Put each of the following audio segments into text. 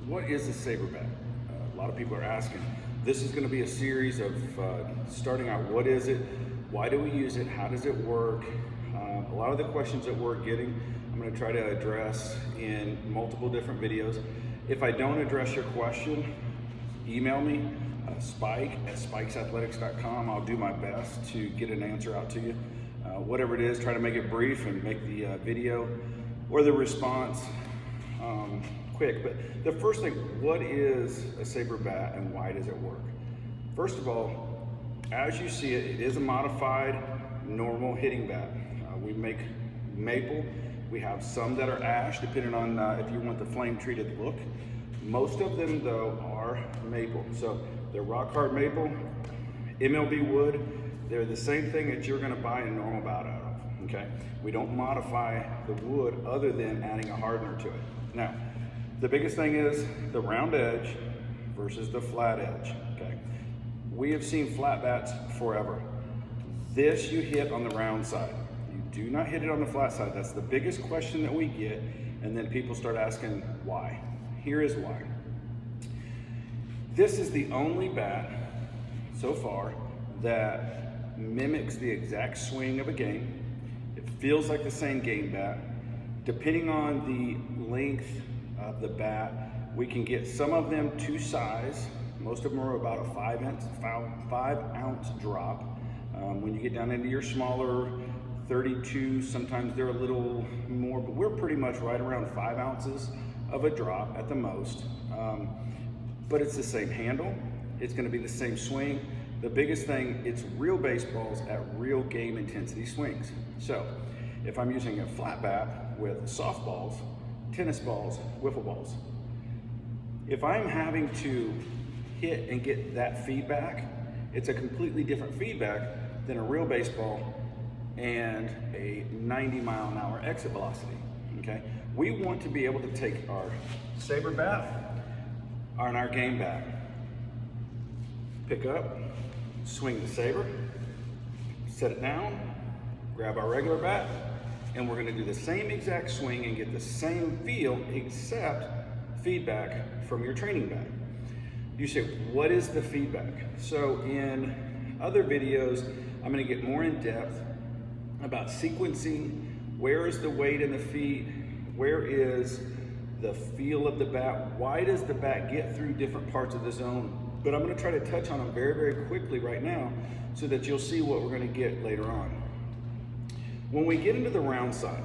What is a SABRE bat? A lot of people are asking. This is going to be a series of starting out, what is it, why do we use it, how does it work? A lot of the questions that we're getting, I'm going to try to address in multiple different videos. If I don't address your question, email me, spike@spikesathletics.com. I'll do my best to get an answer out to you. Whatever it is, try to make it brief and make the video or the response quick. But the first thing, what is a SABRE bat and why does it work? First of all, as you see it, it is a modified normal hitting bat. We make maple. We have some that are ash, depending on if you want the flame treated look. Most of them though are maple. So they're rock hard maple, MLB wood. They're the same thing that you're gonna buy a normal bat out of, okay? We don't modify the wood other than adding a hardener to it. Now, the biggest thing is the round edge versus the flat edge, okay? We have seen flat bats forever. This you hit on the round side. You do not hit it on the flat side. That's the biggest question that we get, and then people start asking why. Here is why. This is the only bat so far that mimics the exact swing of a game. It feels like the same game bat. Depending on the length of the bat, we can get some of them to size. Most of them are about a 5 ounce drop. When you get down into your smaller 32, sometimes they're a little more, but we're pretty much right around 5 ounces of a drop at the most. But it's the same handle. It's gonna be the same swing. The biggest thing, it's real baseballs at real game intensity swings. So if I'm using a flat bat with softballs, tennis balls, wiffle balls, if I'm having to hit and get that feedback, it's a completely different feedback than a real baseball and a 90-mile-an-hour exit velocity, okay? We want to be able to take our SABRE bat and our game bat, pick up, swing the SABRE, set it down, grab our regular bat, and we're gonna do the same exact swing and get the same feel except feedback from your training bat. You say, what is the feedback? So in other videos, I'm gonna get more in depth about sequencing, where is the weight in the feet, where is the feel of the bat, why does the bat get through different parts of the zone? But I'm gonna try to touch on them very, very quickly right now so that you'll see what we're gonna get later on. When we get into the round side,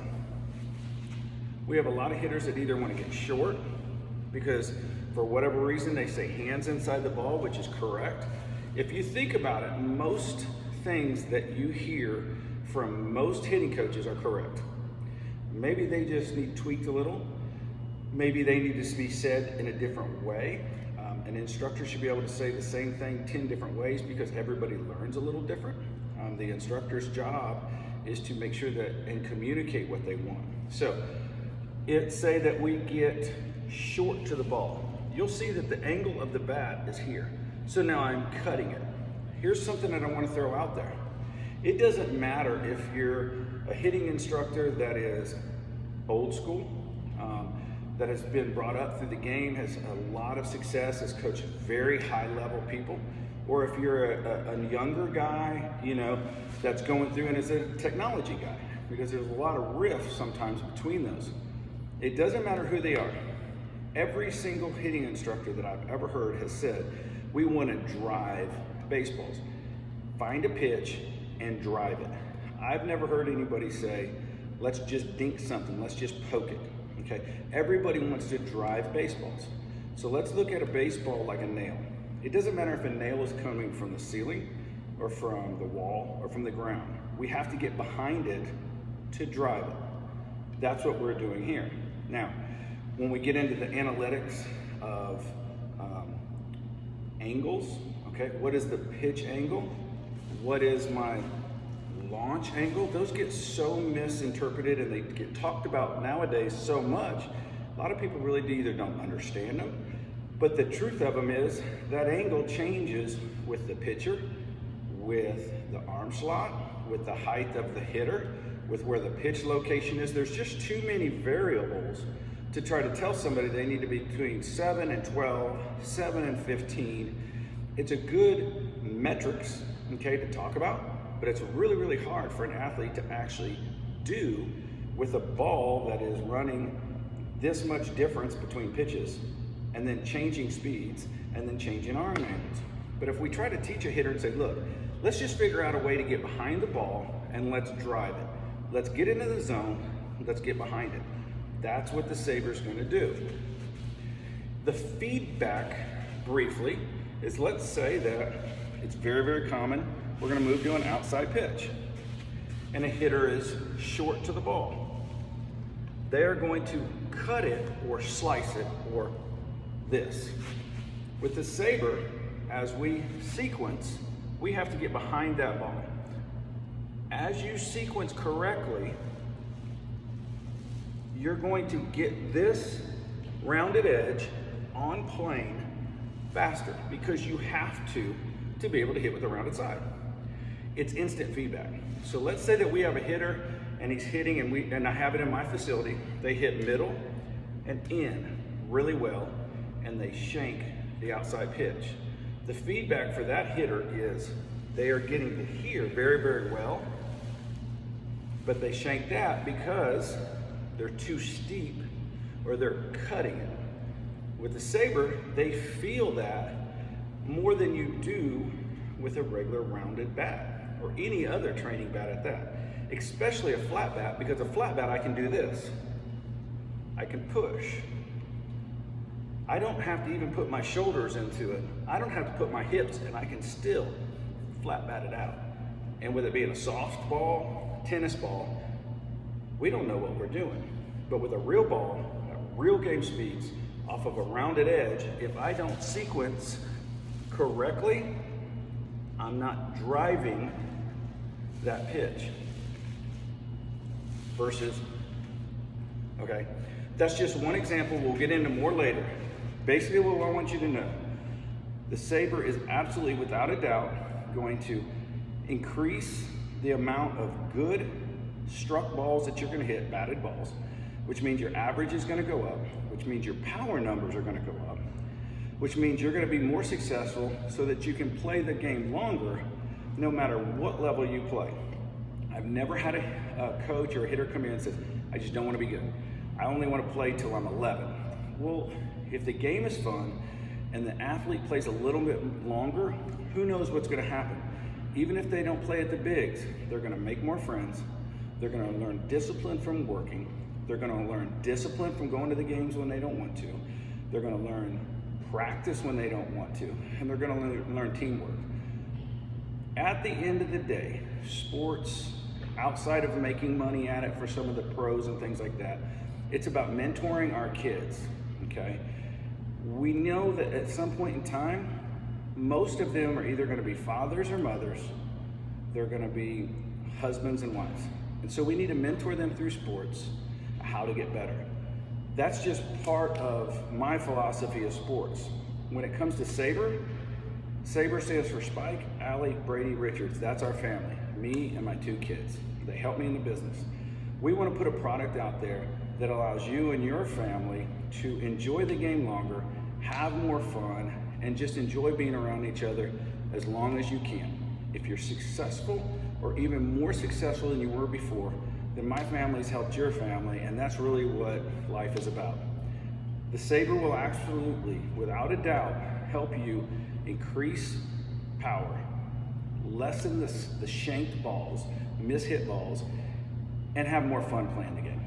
we have a lot of hitters that either wanna get short because for whatever reason they say hands inside the ball, which is correct. If you think about it, most things that you hear from most hitting coaches are correct. Maybe they just need tweaked a little. Maybe they need to be said in a different way. An instructor should be able to say the same thing 10 different ways because everybody learns a little different. The instructor's job is to make sure that and communicate what they want. So it's say that we get short to the ball. You'll see that the angle of the bat is here. So now I'm cutting it. Here's something that I want to throw out there. It doesn't matter if you're a hitting instructor that is old school, that has been brought up through the game, has a lot of success, has coached very high level people, or if you're a younger guy, you know, that's going through and is a technology guy, because there's a lot of rifts sometimes between those. It doesn't matter who they are. Every single hitting instructor that I've ever heard has said, we want to drive baseballs. Find a pitch and drive it. I've never heard anybody say, let's just dink something, let's just poke it. Okay, everybody wants to drive baseballs. So let's look at a baseball like a nail. It doesn't matter if a nail is coming from the ceiling or from the wall or from the ground. We have to get behind it to drive it. That's what we're doing here. Now, when we get into the analytics of angles, okay, what is the pitch angle? What is my launch angle? Those get so misinterpreted and they get talked about nowadays so much. A lot of people really either don't understand them, but the truth of them is that angle changes with the pitcher, with the arm slot, with the height of the hitter, with where the pitch location is. There's just too many variables to try to tell somebody they need to be between 7 and 12, 7 and 15. It's a good metrics, okay, to talk about, but it's really, really hard for an athlete to actually do with a ball that is running this much difference between pitches and then changing speeds and then changing arm angles. But if we try to teach a hitter and say, look, let's just figure out a way to get behind the ball and let's drive it. Let's get into the zone, let's get behind it. That's what the SABRE's gonna do. The feedback, briefly, is let's say that it's very, very common. We're gonna move to an outside pitch and a hitter is short to the ball. They're going to cut it or slice it or this. With the SABRE, as we sequence, we have to get behind that ball. As you sequence correctly, you're going to get this rounded edge on plane faster because you have to be able to hit with a rounded side. It's instant feedback. So let's say that we have a hitter and he's hitting and I have it in my facility. They hit middle and in really well and they shank the outside pitch. The feedback for that hitter is they are getting to hear very, very well, but they shank that because they're too steep or they're cutting it. With the SABRE, they feel that more than you do with a regular rounded bat or any other training bat at that, especially a flat bat, because a flat bat I can do this. I can push. I don't have to even put my shoulders into it. I don't have to put my hips and I can still flat bat it out. And with it being a soft ball, tennis ball, we don't know what we're doing. But with a real ball, at real game speeds, off of a rounded edge, if I don't sequence correctly, I'm not driving that pitch. Versus, okay, that's just one example. We'll get into more later. Basically what I want you to know, the SABRE is absolutely, without a doubt, going to increase the amount of good struck balls that you're gonna hit, batted balls, which means your average is gonna go up, which means your power numbers are gonna go up, which means you're gonna be more successful so that you can play the game longer no matter what level you play. I've never had a coach or a hitter come in and says, I just don't wanna be good. I only wanna play till I'm 11. Well, if the game is fun and the athlete plays a little bit longer, who knows what's gonna happen? Even if they don't play at the bigs, they're gonna make more friends. They're gonna learn discipline from working. They're gonna learn discipline from going to the games when they don't want to. They're gonna learn practice when they don't want to. And they're gonna learn teamwork. At the end of the day, sports, outside of making money at it for some of the pros and things like that, it's about mentoring our kids, okay? We know that at some point in time, most of them are either gonna be fathers or mothers. They're gonna be husbands and wives. And so we need to mentor them through sports, how to get better. That's just part of my philosophy of sports. When it comes to SABRE, SABRE stands for Spike, Allie, Brady, Richards. That's our family, me and my 2 kids. They help me in the business. We want to put a product out there that allows you and your family to enjoy the game longer, have more fun, and just enjoy being around each other as long as you can. If you're successful or even more successful than you were before, then my family's helped your family, and that's really what life is about. The SABRE will absolutely, without a doubt, help you increase power, lessen the shanked balls, mishit balls, and have more fun playing the game.